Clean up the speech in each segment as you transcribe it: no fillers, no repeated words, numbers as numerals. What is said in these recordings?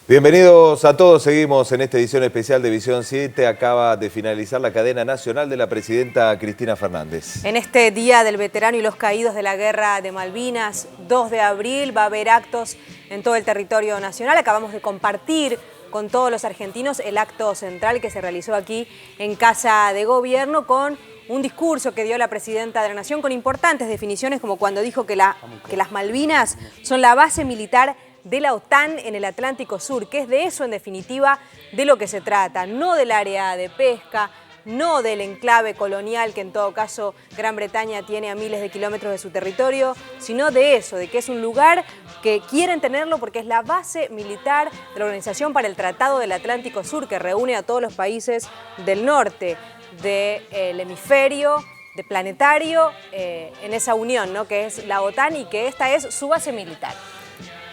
Bienvenidos a todos, seguimos en esta edición especial de Visión 7. Acaba de finalizar la cadena nacional de la presidenta Cristina Fernández. En este Día del Veterano y los Caídos de la Guerra de Malvinas, 2 de abril, va a haber actos en todo el territorio nacional. Acabamos de compartir con todos los argentinos el acto central que se realizó aquí en Casa de Gobierno con un discurso que dio la presidenta de la Nación con importantes definiciones, como cuando dijo que las Malvinas son la base militar de la OTAN en el Atlántico Sur, que es de eso en definitiva de lo que se trata, no del área de pesca, no del enclave colonial que en todo caso Gran Bretaña tiene a miles de kilómetros de su territorio, sino de eso, de que es un lugar que quieren tenerlo porque es la base militar de la Organización para el Tratado del Atlántico Sur, que reúne a todos los países del norte del hemisferio, de planetario, en esa unión, ¿no?, que es la OTAN y que esta es su base militar.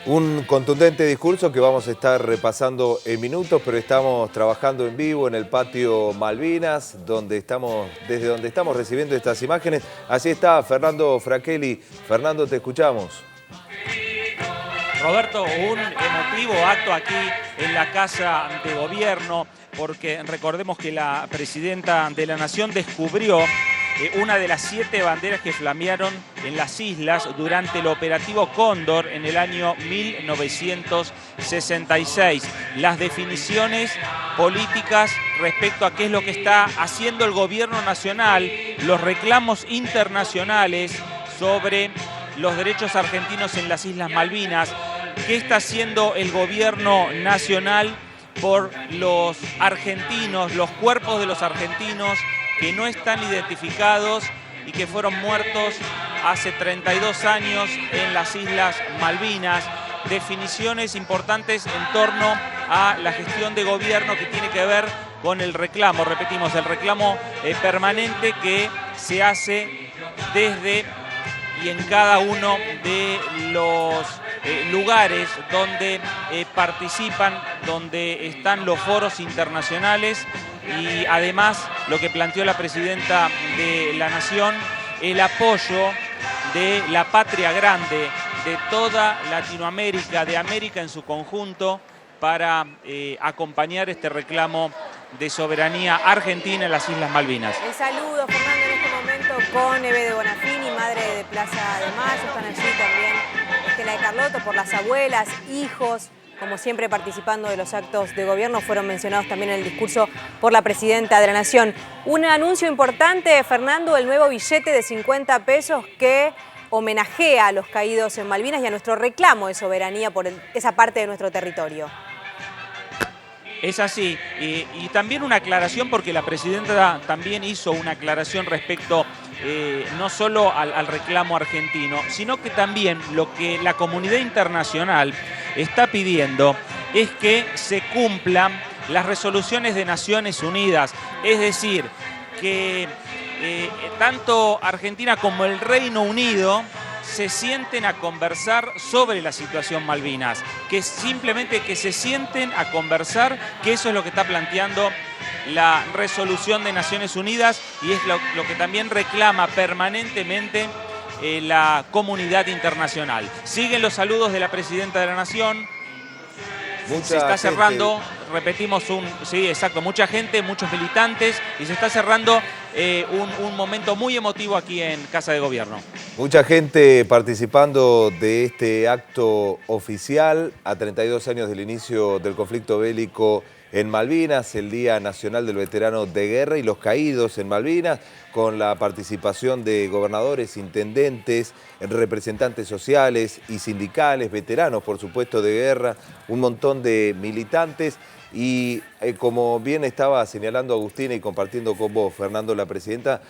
Un contundente discurso que vamos a estar repasando en minutos, pero estamos trabajando en vivo en el patio Malvinas, desde donde estamos recibiendo estas imágenes. Así está Fernando Fraquelli. Fernando, te escuchamos. Roberto, un emotivo acto aquí en la Casa de Gobierno, porque recordemos que la presidenta de la Nación descubrió una de las 7 banderas que flamearon en las islas durante el operativo Cóndor en el año 1966. Las definiciones políticas respecto a qué es lo que está haciendo el gobierno nacional, los reclamos internacionales sobre los derechos argentinos en las Islas Malvinas, qué está haciendo el gobierno nacional por los argentinos, los cuerpos de los argentinos que no están identificados y que fueron muertos hace 32 años en las Islas Malvinas. Definiciones importantes en torno a la gestión de gobierno que tiene que ver con el reclamo, repetimos, el reclamo permanente que se hace desde y en cada uno de los lugares donde participan, donde están los foros internacionales. Y además lo que planteó la presidenta de la Nación, el apoyo de la patria grande, de toda Latinoamérica, de América en su conjunto, para acompañar este reclamo de soberanía argentina en las Islas Malvinas. El saludo, Fernando, en este momento con Eve de Bonafini, madre de Plaza de Mayo. Están allí también Estela de Carlotto, por las abuelas, hijos. Como siempre, participando de los actos de gobierno, fueron mencionados también en el discurso por la presidenta de la Nación. Un anuncio importante, Fernando, el nuevo billete de 50 pesos que homenajea a los caídos en Malvinas y a nuestro reclamo de soberanía por esa parte de nuestro territorio. Es así, y también una aclaración, porque la presidenta también hizo una aclaración respecto no solo al reclamo argentino, sino que también lo que la comunidad internacional está pidiendo es que se cumplan las resoluciones de Naciones Unidas, es decir, que tanto Argentina como el Reino Unido se sienten a conversar sobre la situación Malvinas, que simplemente que se sienten a conversar, que eso es lo que está planteando la resolución de Naciones Unidas y es lo que también reclama permanentemente la comunidad internacional. Siguen los saludos de la presidenta de la Nación. Se está cerrando, repetimos, sí, exacto, mucha gente, muchos militantes, y se está cerrando un momento muy emotivo aquí en Casa de Gobierno. Mucha gente participando de este acto oficial a 32 años del inicio del conflicto bélico en Malvinas, el Día Nacional del Veterano de Guerra y los Caídos en Malvinas, con la participación de gobernadores, intendentes, representantes sociales y sindicales, veteranos, por supuesto, de guerra, un montón de militantes. Y como bien estaba señalando Agustina y compartiendo con vos, Fernando, la presidenta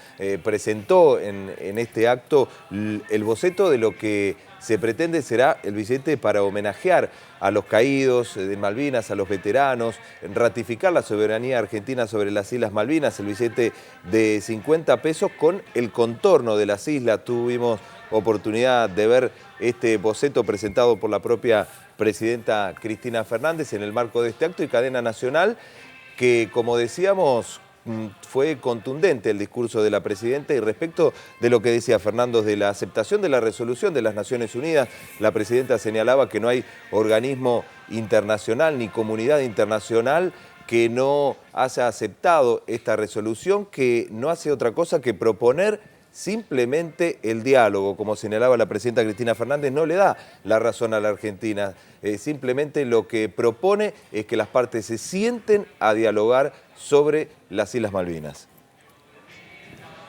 presentó en este acto el boceto de lo que se pretende será el billete para homenajear a los caídos de Malvinas, a los veteranos, ratificar la soberanía argentina sobre las Islas Malvinas, el billete de 50 pesos con el contorno de las islas. Tuvimos oportunidad de ver este boceto presentado por la propia presidenta Cristina Fernández en el marco de este acto y cadena nacional que, como decíamos, fue contundente el discurso de la presidenta y respecto de lo que decía Fernando de la aceptación de la resolución de las Naciones Unidas, la presidenta señalaba que no hay organismo internacional ni comunidad internacional que no haya aceptado esta resolución, que no hace otra cosa que proponer simplemente el diálogo. Como señalaba la presidenta Cristina Fernández, no le da la razón a la Argentina. Simplemente lo que propone es que las partes se sienten a dialogar sobre las Islas Malvinas.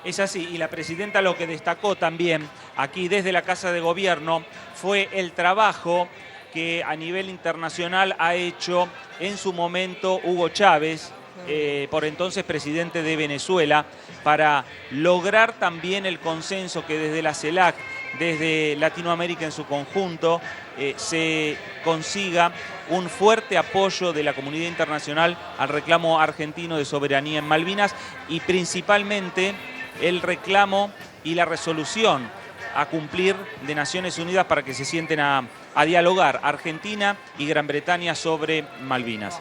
Es así, y la presidenta lo que destacó también aquí desde la Casa de Gobierno fue el trabajo que a nivel internacional ha hecho en su momento Hugo Chávez, por entonces presidente de Venezuela, para lograr también el consenso que desde la CELAC, desde Latinoamérica en su conjunto, se consiga un fuerte apoyo de la comunidad internacional al reclamo argentino de soberanía en Malvinas y principalmente el reclamo y la resolución a cumplir de Naciones Unidas para que se sienten a dialogar Argentina y Gran Bretaña sobre Malvinas.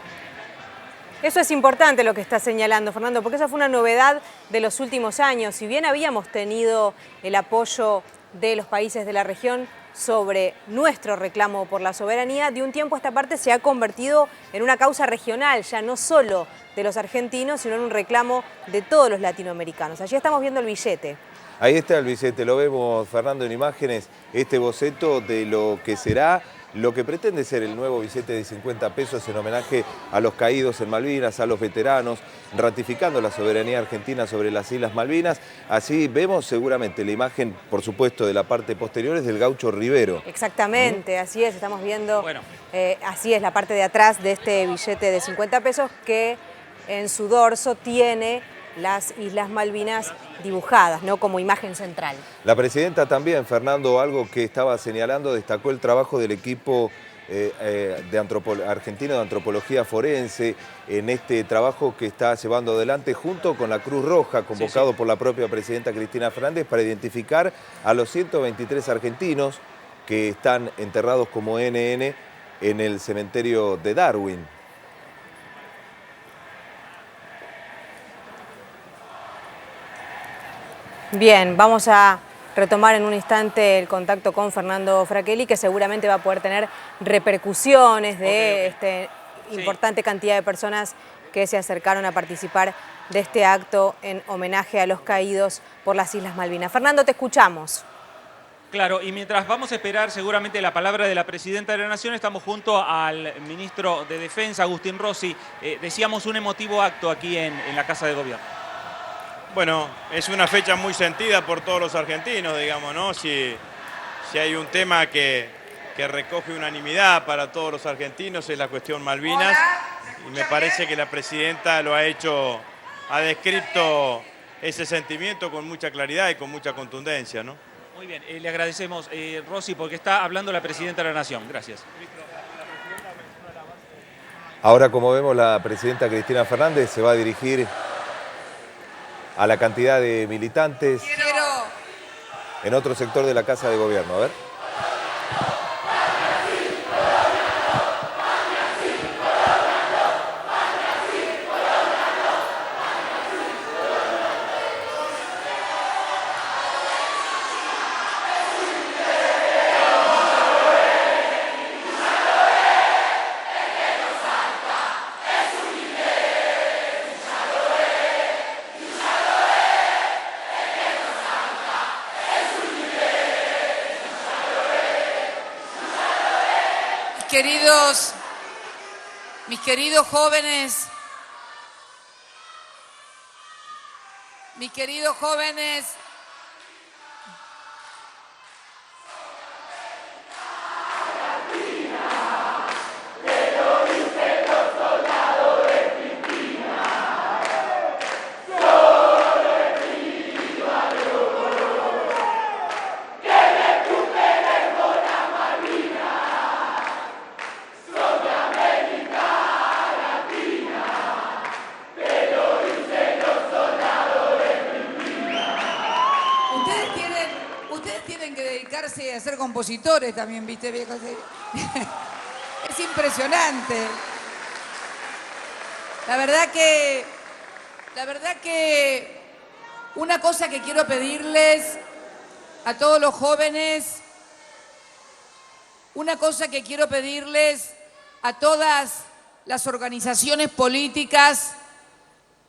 Eso es importante lo que está señalando, Fernando, porque esa fue una novedad de los últimos años. Si bien habíamos tenido el apoyo de los países de la región sobre nuestro reclamo por la soberanía, de un tiempo a esta parte se ha convertido en una causa regional, ya no solo de los argentinos, sino en un reclamo de todos los latinoamericanos. Allí estamos viendo el billete. Ahí está el billete, lo vemos, Fernando, en imágenes, este boceto de lo que será, lo que pretende ser el nuevo billete de 50 pesos en homenaje a los caídos en Malvinas, a los veteranos, ratificando la soberanía argentina sobre las Islas Malvinas. Así vemos seguramente la imagen, por supuesto, de la parte posterior es del Gaucho Rivero. Exactamente, así es, estamos viendo, así es la parte de atrás de este billete de 50 pesos que en su dorso tiene las Islas Malvinas dibujadas, ¿no?, como imagen central. La presidenta también, Fernando, algo que estaba señalando, destacó el trabajo del equipo argentino de antropología forense en este trabajo que está llevando adelante junto con la Cruz Roja, convocado por la propia presidenta Cristina Fernández para identificar a los 123 argentinos que están enterrados como NN en el cementerio de Darwin. Bien, vamos a retomar en un instante el contacto con Fernando Fracchelli, que seguramente va a poder tener repercusiones de esta importante cantidad de personas que se acercaron a participar de este acto en homenaje a los caídos por las Islas Malvinas. Fernando, te escuchamos. Claro, y mientras vamos a esperar seguramente la palabra de la Presidenta de la Nación, estamos junto al Ministro de Defensa, Agustín Rossi. Decíamos un emotivo acto aquí en la Casa de Gobierno. Bueno, es una fecha muy sentida por todos los argentinos, digamos, ¿no? Si hay un tema que recoge unanimidad para todos los argentinos es la cuestión Malvinas. Y me parece que la Presidenta lo ha hecho, ha descrito ese sentimiento con mucha claridad y con mucha contundencia, ¿no? Muy bien, le agradecemos, Rossi, porque está hablando la Presidenta de la Nación. Gracias. Ahora, como vemos, la Presidenta Cristina Fernández se va a dirigir a la cantidad de militantes en otro sector de la Casa de Gobierno. A ver. Mis queridos jóvenes, a ser compositores también, ¿viste, viejo? Es impresionante. La verdad que La verdad que una cosa que quiero pedirles a todos los jóvenes, una cosa que quiero pedirles a todas las organizaciones políticas,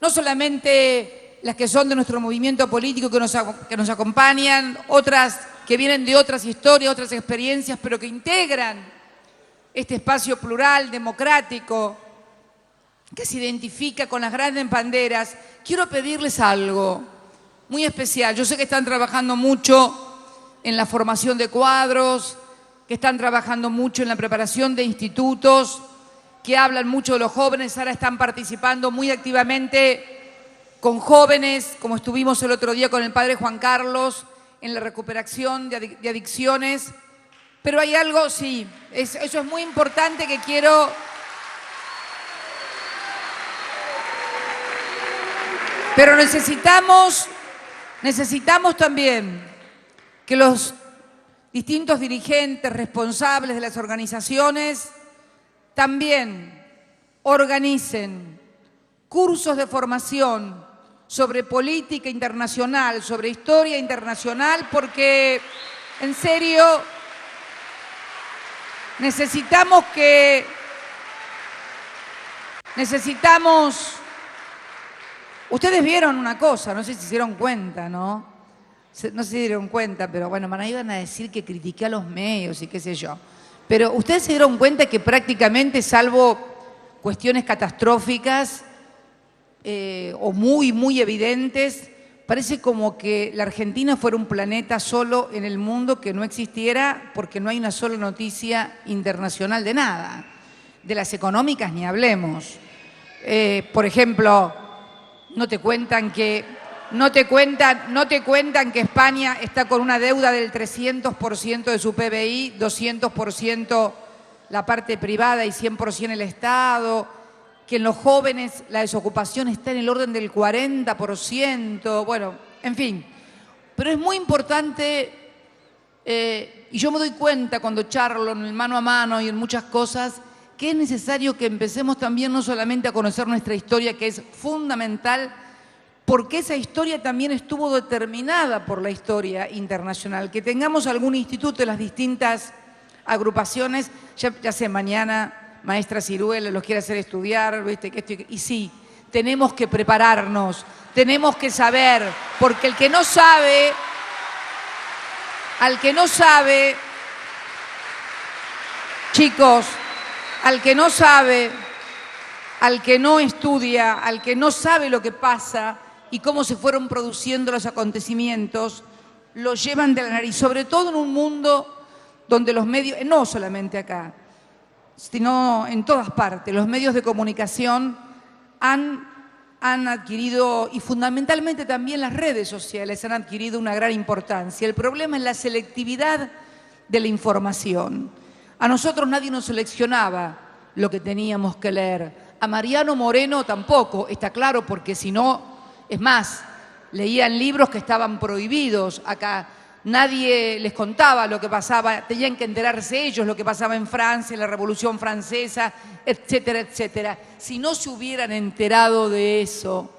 no solamente las que son de nuestro movimiento político que nos acompañan, otras que vienen de otras historias, otras experiencias, pero que integran este espacio plural, democrático, que se identifica con las grandes banderas. Quiero pedirles algo muy especial. Yo sé que están trabajando mucho en la formación de cuadros, que están trabajando mucho en la preparación de institutos, que hablan mucho de los jóvenes, ahora están participando muy activamente con jóvenes, como estuvimos el otro día con el padre Juan Carlos, en la recuperación de adicciones. Pero hay algo, sí, eso es muy importante que quiero... Pero necesitamos también que los distintos dirigentes responsables de las organizaciones también organicen cursos de formación sobre política internacional, sobre historia internacional, porque, en serio, necesitamos... Ustedes vieron una cosa, no sé si se dieron cuenta, ¿no? No se dieron cuenta, pero bueno, me iban a decir que critiqué a los medios y qué sé yo. Pero ustedes se dieron cuenta que prácticamente, salvo cuestiones catastróficas o muy evidentes, parece como que la Argentina fuera un planeta solo en el mundo que no existiera, porque no hay una sola noticia internacional de nada. De las económicas ni hablemos. Por ejemplo, no te cuentan que España está con una deuda del 300% de su PBI, 200% la parte privada y 100% el Estado, que en los jóvenes la desocupación está en el orden del 40%, bueno, en fin. Pero es muy importante, y yo me doy cuenta cuando charlo en el mano a mano y en muchas cosas, que es necesario que empecemos también no solamente a conocer nuestra historia, que es fundamental, porque esa historia también estuvo determinada por la historia internacional. Que tengamos algún instituto de las distintas agrupaciones, ya sé, mañana maestra Ciruela los quiere hacer estudiar, ¿viste? Y sí, tenemos que prepararnos, tenemos que saber, porque al que no sabe, chicos, al que no sabe, al que no estudia, al que no sabe lo que pasa y cómo se fueron produciendo los acontecimientos, lo llevan de la nariz, sobre todo en un mundo donde los medios, no solamente acá, sino en todas partes, los medios de comunicación han adquirido, y fundamentalmente también las redes sociales han adquirido una gran importancia. El problema es la selectividad de la información. A nosotros nadie nos seleccionaba lo que teníamos que leer. A Mariano Moreno tampoco, está claro, porque si no, es más, leían libros que estaban prohibidos acá. Nadie les contaba lo que pasaba, tenían que enterarse ellos lo que pasaba en Francia, en la Revolución Francesa, etcétera, etcétera. Si no se hubieran enterado de eso,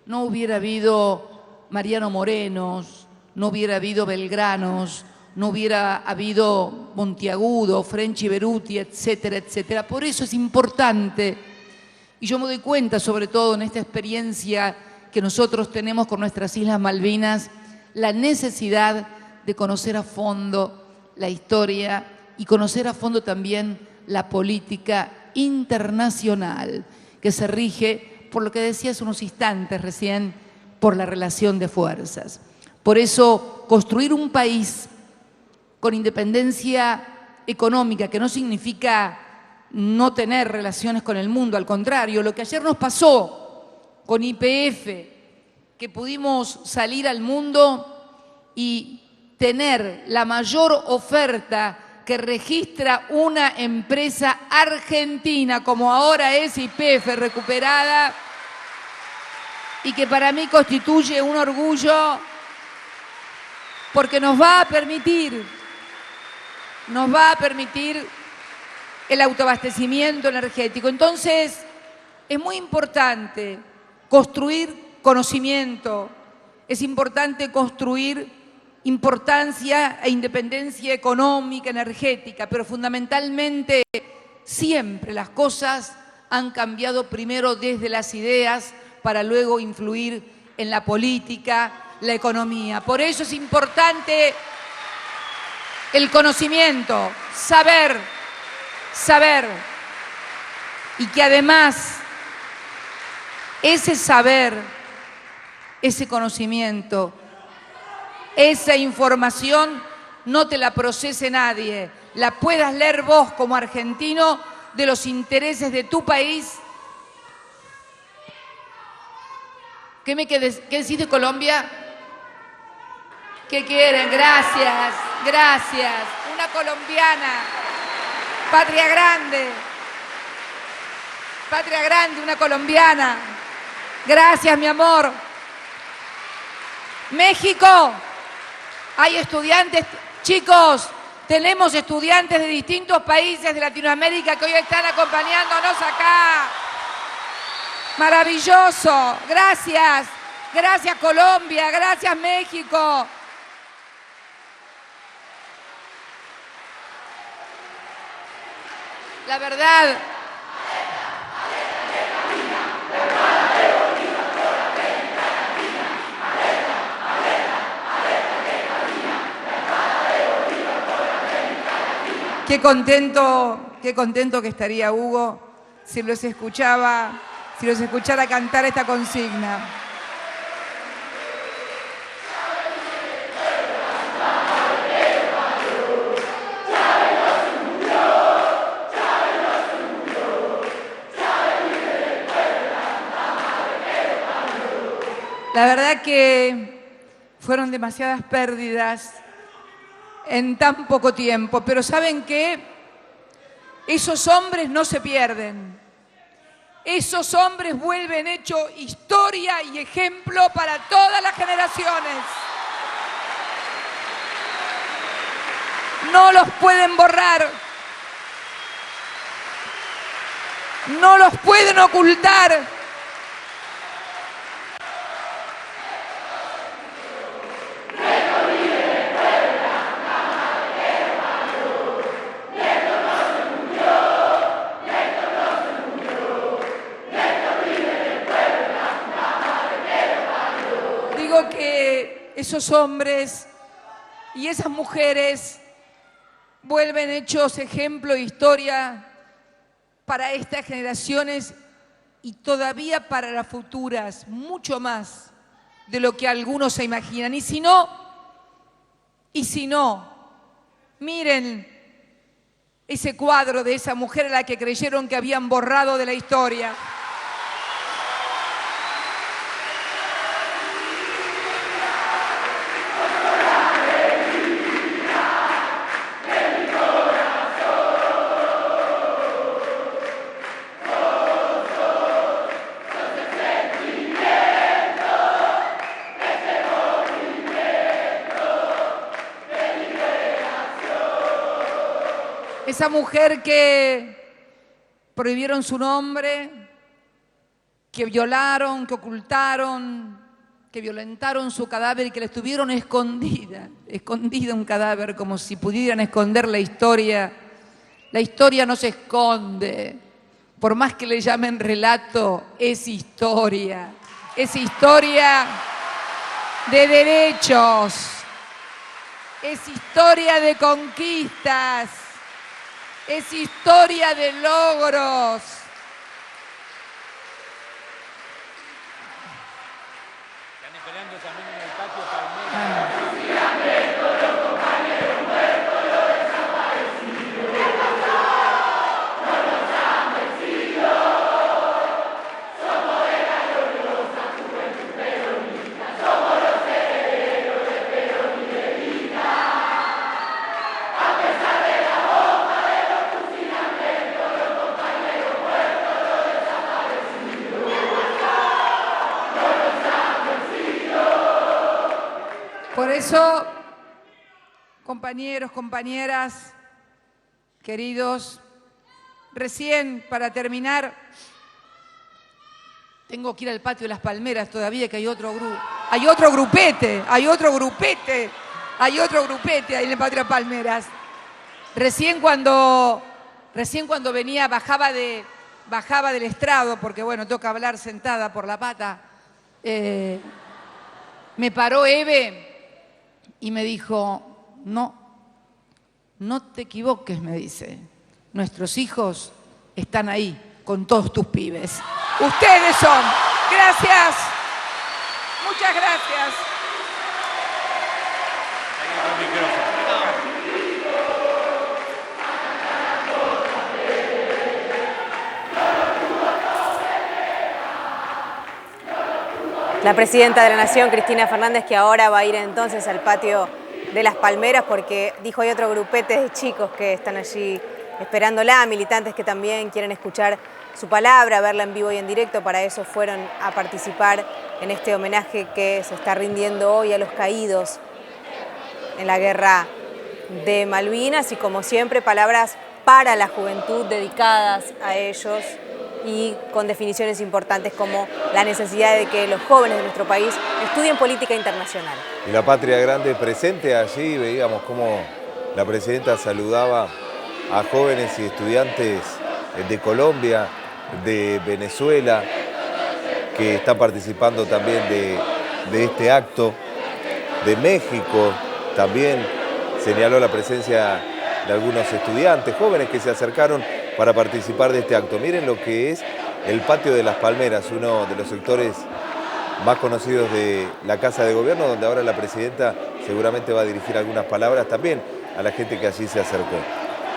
no hubiera habido Mariano Morenos, no hubiera habido Belgranos, no hubiera habido Monteagudo, Frenchi Beruti, etcétera, etcétera. Por eso es importante, y yo me doy cuenta, sobre todo en esta experiencia que nosotros tenemos con nuestras Islas Malvinas, la necesidad de conocer a fondo la historia y conocer a fondo también la política internacional, que se rige por lo que decía hace unos instantes recién, por la relación de fuerzas. Por eso, construir un país con independencia económica, que no significa no tener relaciones con el mundo, al contrario, lo que ayer nos pasó con YPF, que pudimos salir al mundo y tener la mayor oferta que registra una empresa argentina, como ahora es YPF, recuperada, y que para mí constituye un orgullo, porque nos va a permitir el autoabastecimiento energético. Entonces, es muy importante construir conocimiento, es importante construir importancia e independencia económica, energética, pero fundamentalmente siempre las cosas han cambiado primero desde las ideas para luego influir en la política, la economía. Por eso es importante el conocimiento, saber, y que además ese saber, ese conocimiento, esa información no te la procese nadie, la puedas leer vos como argentino de los intereses de tu país. ¿Qué decís de Colombia? ¿Qué quieren? Gracias, gracias. Una colombiana, patria grande, una colombiana. Gracias, mi amor. México, hay estudiantes, chicos, tenemos estudiantes de distintos países de Latinoamérica que hoy están acompañándonos acá. Maravilloso, gracias, gracias Colombia, gracias México. La verdad, qué contento que estaría Hugo si los escuchara cantar esta consigna. La verdad que fueron demasiadas pérdidas en tan poco tiempo, pero ¿saben qué? Esos hombres no se pierden. Esos hombres vuelven hecho historia y ejemplo para todas las generaciones. No los pueden borrar. No los pueden ocultar. Que esos hombres y esas mujeres vuelven hechos ejemplo e historia para estas generaciones y todavía para las futuras, mucho más de lo que algunos se imaginan. Y si no, miren ese cuadro de esa mujer a la que creyeron que habían borrado de la historia. Esa mujer que prohibieron su nombre, que violaron, que ocultaron, que violentaron su cadáver y que la estuvieron escondida un cadáver como si pudieran esconder la historia. La historia no se esconde, por más que le llamen relato, es historia de derechos, es historia de conquistas. Es historia de logros. Están esperando también en el patio Palmera. Por eso, compañeros, compañeras, queridos, recién para terminar, Tengo que ir al patio de las Palmeras todavía, que hay otro grupo. Hay otro grupete ahí en el patio de las Palmeras. Recién cuando venía, bajaba del estrado, porque bueno, toca hablar sentada por la pata, me paró Eve y me dijo, no te equivoques, me dice. Nuestros hijos están ahí con todos tus pibes. Ustedes son. Gracias. Muchas gracias. La presidenta de la Nación, Cristina Fernández, que ahora va a ir entonces al patio de las Palmeras porque dijo hay otro grupete de chicos que están allí esperándola, militantes que también quieren escuchar su palabra, verla en vivo y en directo. Para eso fueron a participar en este homenaje que se está rindiendo hoy a los caídos en la guerra de Malvinas y, como siempre, palabras para la juventud dedicadas a ellos y con definiciones importantes como la necesidad de que los jóvenes de nuestro país estudien política internacional. Y la Patria Grande presente allí, veíamos cómo la presidenta saludaba a jóvenes y estudiantes de Colombia, de Venezuela, que están participando también de este acto, de México también. Señaló la presencia de algunos estudiantes, jóvenes que se acercaron para participar de este acto. Miren lo que es el patio de las Palmeras, uno de los sectores más conocidos de la Casa de Gobierno, donde ahora la presidenta seguramente va a dirigir algunas palabras también a la gente que allí se acercó.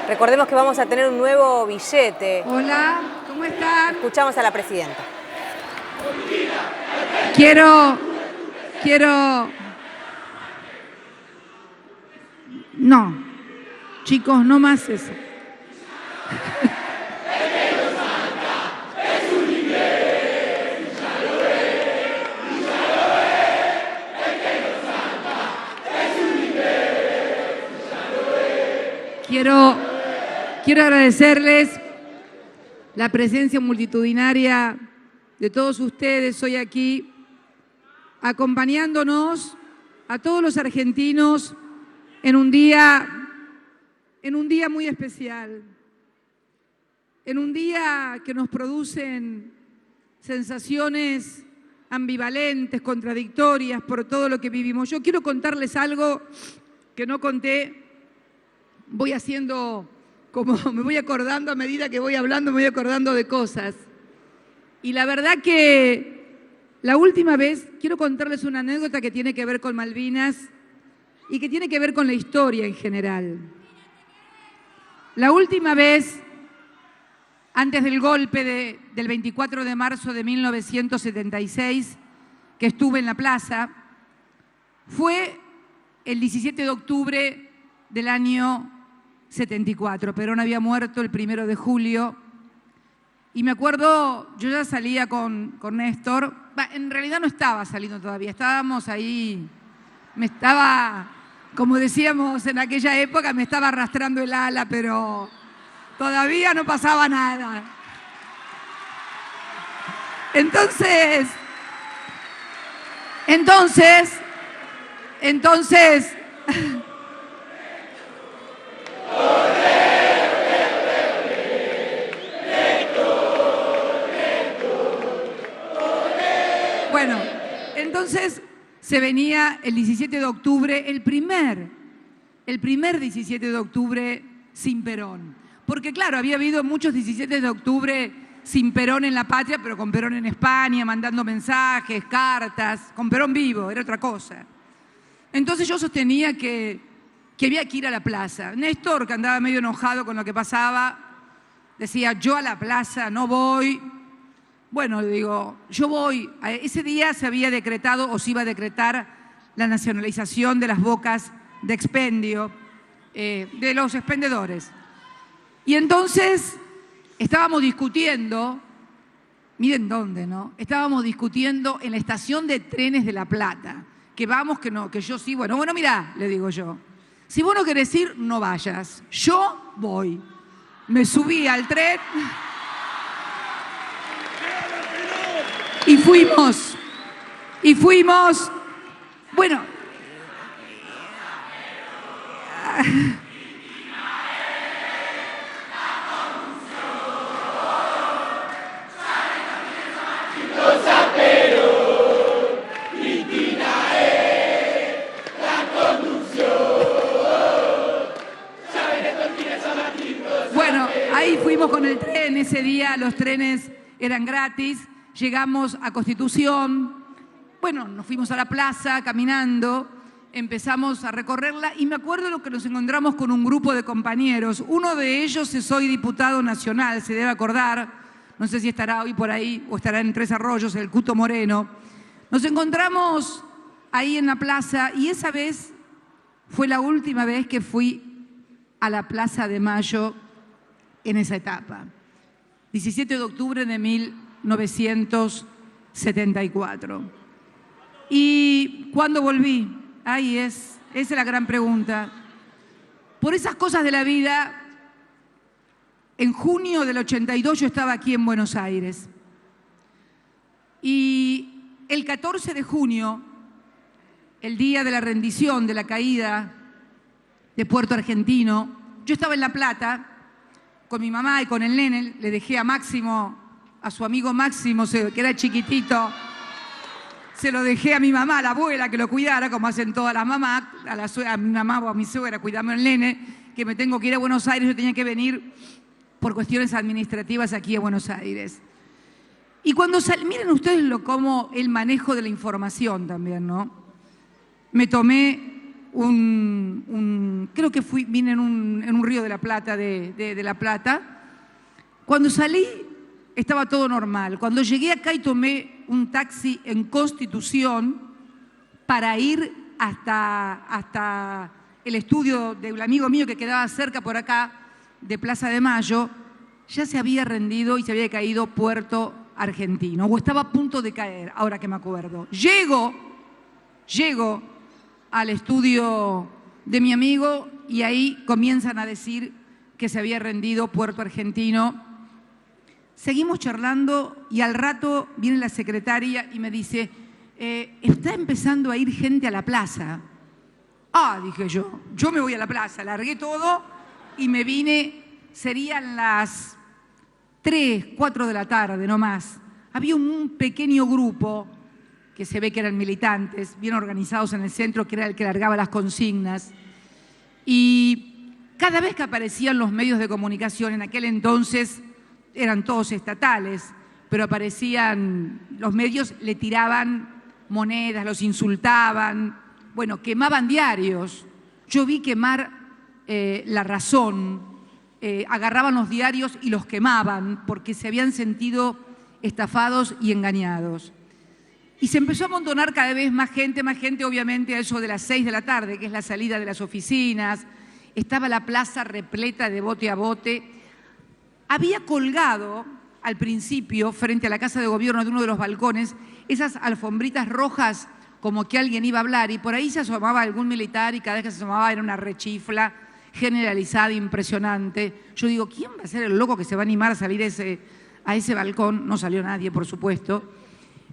Recordemos que vamos a tener un nuevo billete. Hola, ¿cómo están? Escuchamos a la presidenta. Quiero... No, chicos, no más eso. Quiero agradecerles la presencia multitudinaria de todos ustedes hoy aquí, acompañándonos a todos los argentinos en un día muy especial, en un día que nos producen sensaciones ambivalentes, contradictorias por todo lo que vivimos. Yo quiero contarles algo que no conté. Voy haciendo, como me voy acordando a medida que voy hablando, me voy acordando de cosas. Y la verdad que la última vez, quiero contarles una anécdota que tiene que ver con Malvinas y que tiene que ver con la historia en general. La última vez, antes del golpe del 24 de marzo de 1976, que estuve en la plaza, fue el 17 de octubre del año 74. Perón había muerto el 1 de julio. Y me acuerdo, yo ya salía con Néstor. En realidad no estaba saliendo todavía, estábamos ahí. Me estaba, como decíamos en aquella época, me estaba arrastrando el ala, pero todavía no pasaba nada. Entonces, bueno, entonces se venía el 17 de octubre, el primer 17 de octubre sin Perón. Porque claro, había habido muchos 17 de octubre sin Perón en la patria, pero con Perón en España, mandando mensajes, cartas, con Perón vivo, era otra cosa. Entonces yo sostenía que había que ir a la plaza. Néstor, que andaba medio enojado con lo que pasaba, decía, yo a la plaza no voy. Bueno, le digo, yo voy. Ese día se había decretado o se iba a decretar la nacionalización de las bocas de expendio, de los expendedores. Y entonces estábamos discutiendo, miren dónde, ¿no? Estábamos discutiendo en la estación de trenes de La Plata, que vamos, que no, que yo sí. Bueno, mirá, le digo yo, si vos no querés ir, no vayas. Yo voy. Me subí al tren. Y fuimos, bueno, bueno, ahí fuimos con el tren. Ese día los trenes eran gratis. Llegamos a Constitución, bueno, nos fuimos a la plaza caminando, empezamos a recorrerla y me acuerdo lo que nos encontramos con un grupo de compañeros. Uno de ellos es hoy diputado nacional, se debe acordar, no sé si estará hoy por ahí o estará en Tres Arroyos, el Cuto Moreno. Nos encontramos ahí en la plaza y esa vez fue la última vez que fui a la Plaza de Mayo en esa etapa. 17 de octubre de 1974. ¿Y cuándo volví? Ahí esa es la gran pregunta. Por esas cosas de la vida, en junio del 82 yo estaba aquí en Buenos Aires. Y el 14 de junio, el día de la rendición, de la caída de Puerto Argentino, yo estaba en La Plata con mi mamá y con el nene. Le dejé a Máximo, a su amigo Máximo, que era chiquitito, se lo dejé a mi mamá, a la abuela, que lo cuidara, como hacen todas las mamás, a mi mamá o a mi suegra, cuidarme al nene, que me tengo que ir a Buenos Aires, yo tenía que venir por cuestiones administrativas aquí a Buenos Aires. Y cuando miren ustedes cómo el manejo de la información también, ¿no? Me tomé creo que vine en un río de la Plata, de La Plata. Cuando salí estaba todo normal. Cuando llegué acá y tomé un taxi en Constitución para ir hasta el estudio de un amigo mío que quedaba cerca por acá, de Plaza de Mayo, ya se había rendido y se había caído Puerto Argentino, o estaba a punto de caer, ahora que me acuerdo. Llego al estudio de mi amigo y ahí comienzan a decir que se había rendido Puerto Argentino. Seguimos charlando y al rato viene la secretaria y me dice, está empezando a ir gente a la plaza. Ah, dije yo me voy a la plaza, largué todo y me vine, serían las 3, 4 de la tarde, no más. Había un pequeño grupo que se ve que eran militantes, bien organizados en el centro, que era el que largaba las consignas. Y cada vez que aparecían los medios de comunicación, en aquel entonces eran todos estatales, pero aparecían los medios, le tiraban monedas, los insultaban, bueno, quemaban diarios. Yo vi quemar La Razón, agarraban los diarios y los quemaban porque se habían sentido estafados y engañados. Y se empezó a amontonar cada vez más gente, obviamente a eso de las 6 de la tarde, que es la salida de las oficinas. Estaba la plaza repleta de bote a bote. Había colgado al principio, frente a la Casa de Gobierno de uno de los balcones, esas alfombritas rojas como que alguien iba a hablar y por ahí se asomaba algún militar y cada vez que se asomaba era una rechifla generalizada, impresionante. Yo digo, ¿quién va a ser el loco que se va a animar a salir a ese balcón? No salió nadie, por supuesto.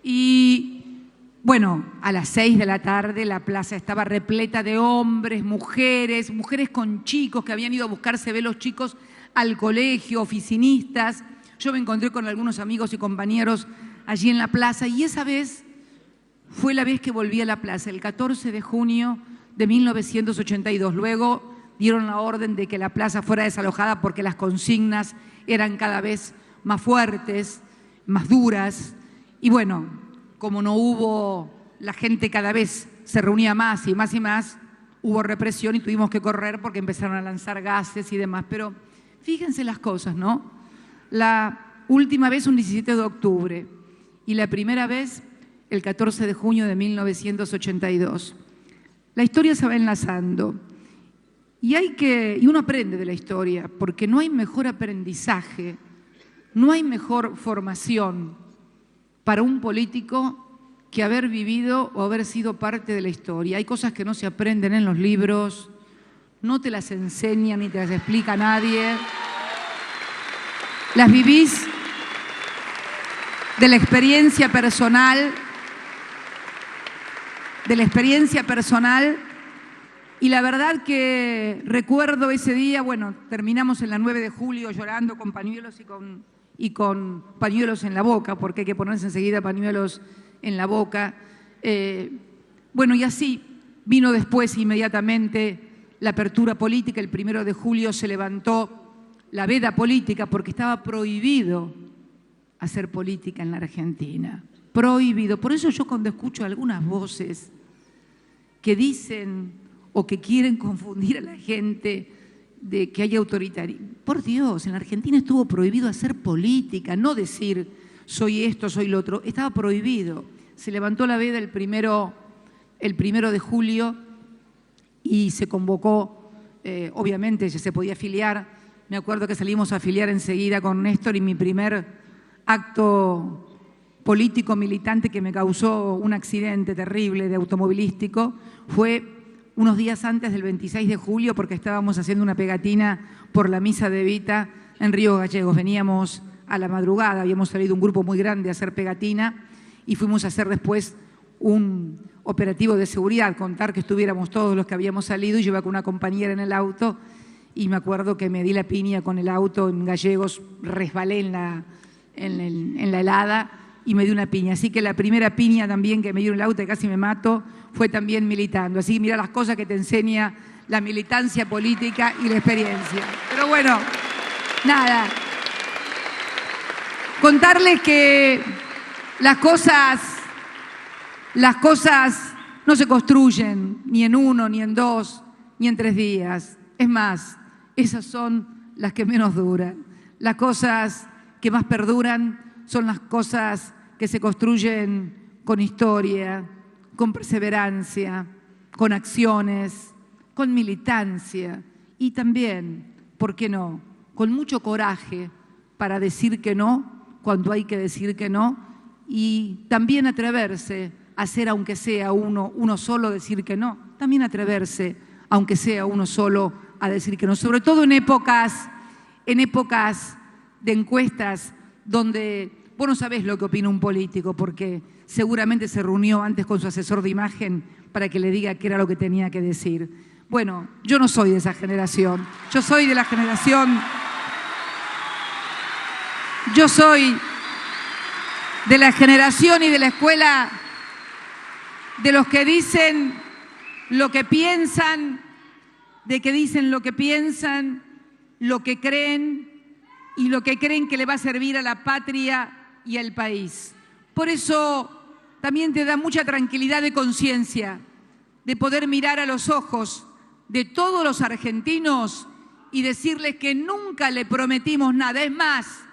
Y bueno, a las 6 de la tarde la plaza estaba repleta de hombres, mujeres con chicos que habían ido a buscarse los chicos al colegio, oficinistas. Yo me encontré con algunos amigos y compañeros allí en la plaza y esa vez fue la vez que volví a la plaza, el 14 de junio de 1982. Luego dieron la orden de que la plaza fuera desalojada porque las consignas eran cada vez más fuertes, más duras. Y bueno, como no hubo, la gente cada vez se reunía más y más, hubo represión y tuvimos que correr porque empezaron a lanzar gases y demás. Pero fíjense las cosas, ¿no? La última vez un 17 de octubre y la primera vez el 14 de junio de 1982. La historia se va enlazando y uno aprende de la historia porque no hay mejor aprendizaje, no hay mejor formación para un político que haber vivido o haber sido parte de la historia. Hay cosas que no se aprenden en los libros, no te las enseña ni te las explica nadie. Las vivís de la experiencia personal, y la verdad que recuerdo ese día, bueno, terminamos en la 9 de julio llorando con pañuelos y con pañuelos en la boca, porque hay que ponerse enseguida pañuelos en la boca. Bueno, y así vino después inmediatamente la apertura política. El 1 de julio se levantó la veda política porque estaba prohibido hacer política en la Argentina. Prohibido. Por eso yo cuando escucho algunas voces que dicen o que quieren confundir a la gente de que hay autoritarismo. Por Dios, en la Argentina estuvo prohibido hacer política, no decir soy esto, soy lo otro. Estaba prohibido. Se levantó la veda el primero de julio y se convocó, obviamente ya se podía afiliar. Me acuerdo que salimos a afiliar enseguida con Néstor y mi primer acto político militante que me causó un accidente terrible de automovilístico fue unos días antes del 26 de julio porque estábamos haciendo una pegatina por la misa de Evita en Río Gallegos. Veníamos a la madrugada, habíamos salido un grupo muy grande a hacer pegatina y fuimos a hacer después un operativo de seguridad, contar que estuviéramos todos los que habíamos salido, y yo iba con una compañera en el auto y me acuerdo que me di la piña con el auto en Gallegos, resbalé en la helada y me di una piña. Así que la primera piña también que me dio en el auto y casi me mato fue también militando. Así que mira las cosas que te enseña la militancia política y la experiencia. Pero bueno, nada. Contarles que las cosas no se construyen ni en 1, ni en 2, ni en 3 días. Es más, esas son las que menos duran. Las cosas que más perduran son las cosas que se construyen con historia, con perseverancia, con acciones, con militancia y también, ¿por qué no?, con mucho coraje para decir que no cuando hay que decir que no, y también atreverse a hacer, aunque sea uno solo, decir que no, también atreverse, aunque sea uno solo, a decir que no, sobre todo en épocas de encuestas donde vos no sabés lo que opina un político porque seguramente se reunió antes con su asesor de imagen para que le diga qué era lo que tenía que decir. Bueno, yo no soy de esa generación, yo soy de la generación y de la escuela de los que dicen lo que piensan, lo que creen y lo que creen que le va a servir a la patria y al país. Por eso también te da mucha tranquilidad de conciencia de poder mirar a los ojos de todos los argentinos y decirles que nunca le prometimos nada. Es más,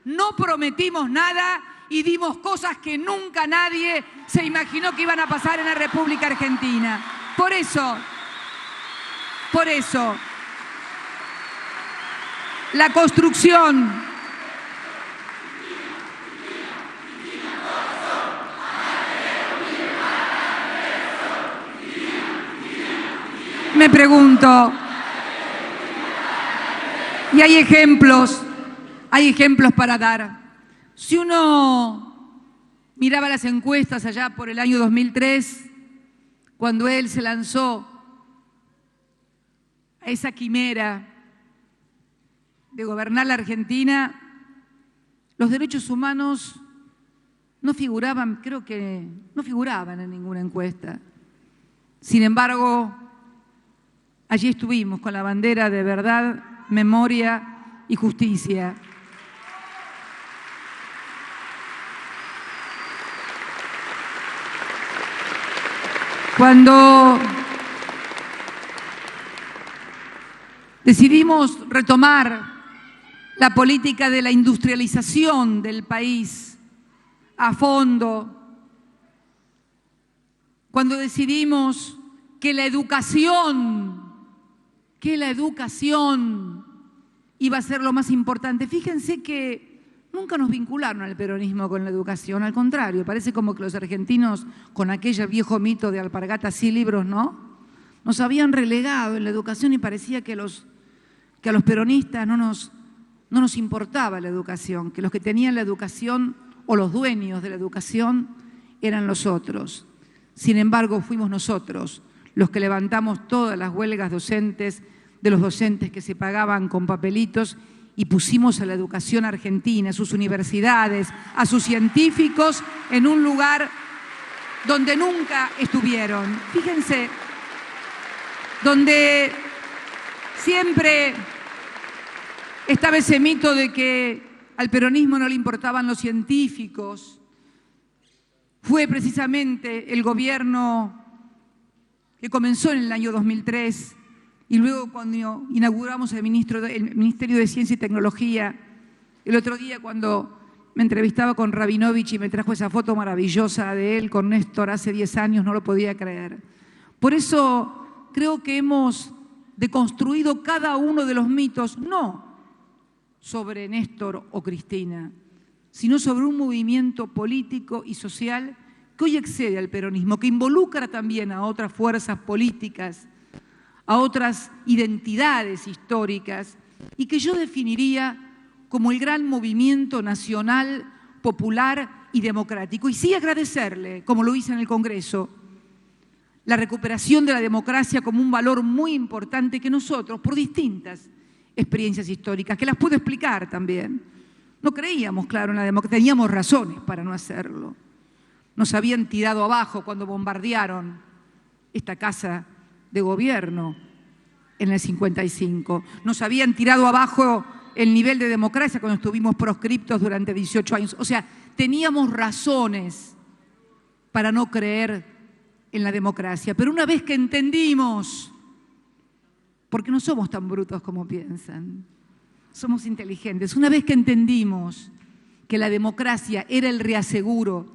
no prometimos nada y dimos cosas que nunca nadie se imaginó que iban a pasar en la República Argentina. Por eso, la construcción me pregunto, y hay ejemplos para dar. Si uno miraba las encuestas allá por el año 2003, cuando él se lanzó a esa quimera de gobernar la Argentina, los derechos humanos no figuraban, creo que no figuraban en ninguna encuesta. Sin embargo, allí estuvimos con la bandera de verdad, memoria y justicia. Cuando decidimos retomar la política de la industrialización del país a fondo, cuando decidimos que la educación iba a ser lo más importante. Fíjense que nunca nos vincularon al peronismo con la educación, al contrario, parece como que los argentinos, con aquel viejo mito de alpargatas y libros, ¿no?, nos habían relegado en la educación y parecía que a los peronistas no nos importaba la educación, que los que tenían la educación o los dueños de la educación eran los otros. Sin embargo, fuimos nosotros los que levantamos todas las huelgas docentes de los docentes que se pagaban con papelitos y pusimos a la educación argentina, a sus universidades, a sus científicos en un lugar donde nunca estuvieron. Fíjense, donde siempre estaba ese mito de que al peronismo no le importaban los científicos. Fue precisamente el gobierno que comenzó en el año 2003 y luego cuando inauguramos el Ministerio de Ciencia y Tecnología, el otro día cuando me entrevistaba con Rabinovich y me trajo esa foto maravillosa de él con Néstor hace 10 años, no lo podía creer. Por eso creo que hemos deconstruido cada uno de los mitos, no sobre Néstor o Cristina, sino sobre un movimiento político y social que hoy excede al peronismo, que involucra también a otras fuerzas políticas, a otras identidades históricas, y que yo definiría como el gran movimiento nacional, popular y democrático. Y sí agradecerle, como lo hice en el Congreso, la recuperación de la democracia como un valor muy importante que nosotros, por distintas experiencias históricas, que las puedo explicar también, no creíamos, claro, en la democracia, teníamos razones para no hacerlo. Nos habían tirado abajo cuando bombardearon esta casa de gobierno en el 55. Nos habían tirado abajo el nivel de democracia cuando estuvimos proscriptos durante 18 años. O sea, teníamos razones para no creer en la democracia. Pero una vez que entendimos, porque no somos tan brutos como piensan, somos inteligentes, una vez que entendimos que la democracia era el reaseguro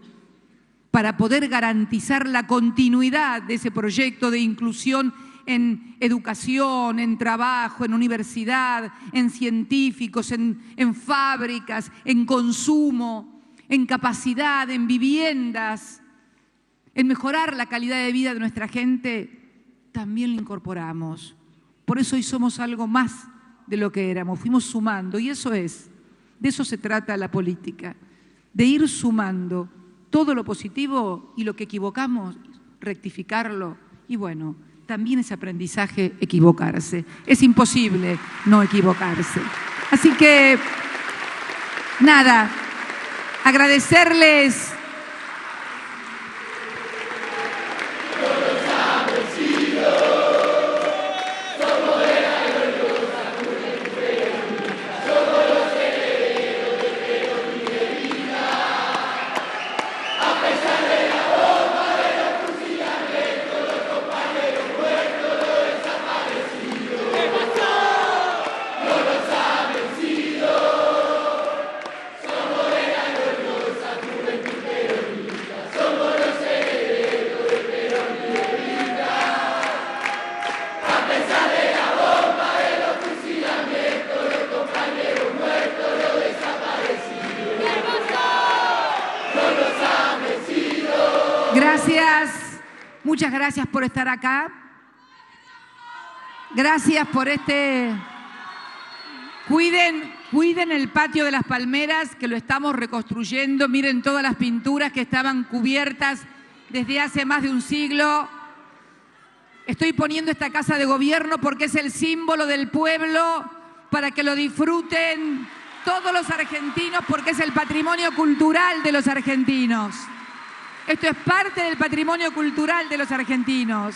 para poder garantizar la continuidad de ese proyecto de inclusión en educación, en trabajo, en universidad, en científicos, en fábricas, en consumo, en capacidad, en viviendas, en mejorar la calidad de vida de nuestra gente, también lo incorporamos. Por eso hoy somos algo más de lo que éramos, fuimos sumando, y eso es, de eso se trata la política, de ir sumando todo lo positivo y lo que equivocamos, rectificarlo, y bueno, también es aprendizaje equivocarse, es imposible no equivocarse. Así que, nada, agradecerles. Gracias, muchas gracias por estar acá. Gracias por Cuiden el patio de las palmeras, que lo estamos reconstruyendo. Miren todas las pinturas que estaban cubiertas desde hace más de un siglo. Estoy poniendo esta casa de gobierno porque es el símbolo del pueblo, para que lo disfruten todos los argentinos, porque es el patrimonio cultural de los argentinos. Esto es parte del patrimonio cultural de los argentinos.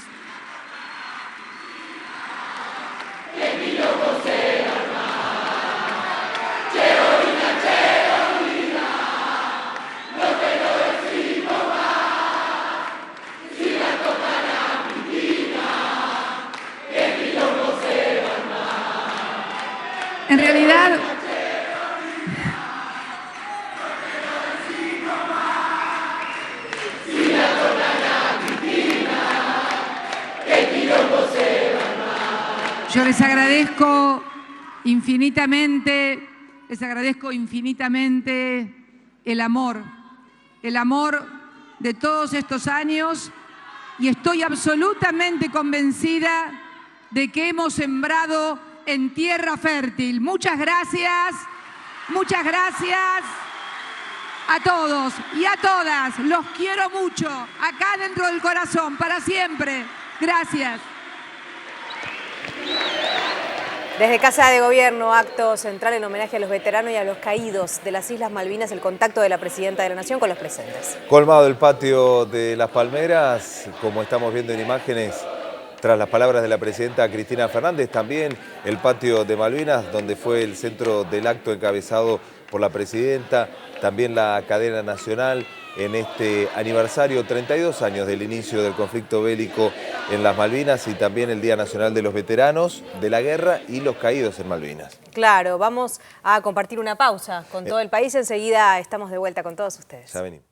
En realidad, yo les agradezco infinitamente el amor de todos estos años, y estoy absolutamente convencida de que hemos sembrado en tierra fértil. Muchas gracias a todos y a todas. Los quiero mucho, acá dentro del corazón, para siempre. Gracias. Desde Casa de Gobierno, acto central en homenaje a los veteranos y a los caídos de las Islas Malvinas, el contacto de la Presidenta de la Nación con los presentes. Colmado el patio de Las Palmeras, como estamos viendo en imágenes, tras las palabras de la Presidenta Cristina Fernández, también el patio de Malvinas, donde fue el centro del acto encabezado por la Presidenta, también la cadena nacional en este aniversario, 32 años del inicio del conflicto bélico en las Malvinas y también el Día Nacional de los Veteranos de la Guerra y los Caídos en Malvinas. Claro, vamos a compartir una pausa con todo el país. Enseguida estamos de vuelta con todos ustedes. Ya venimos.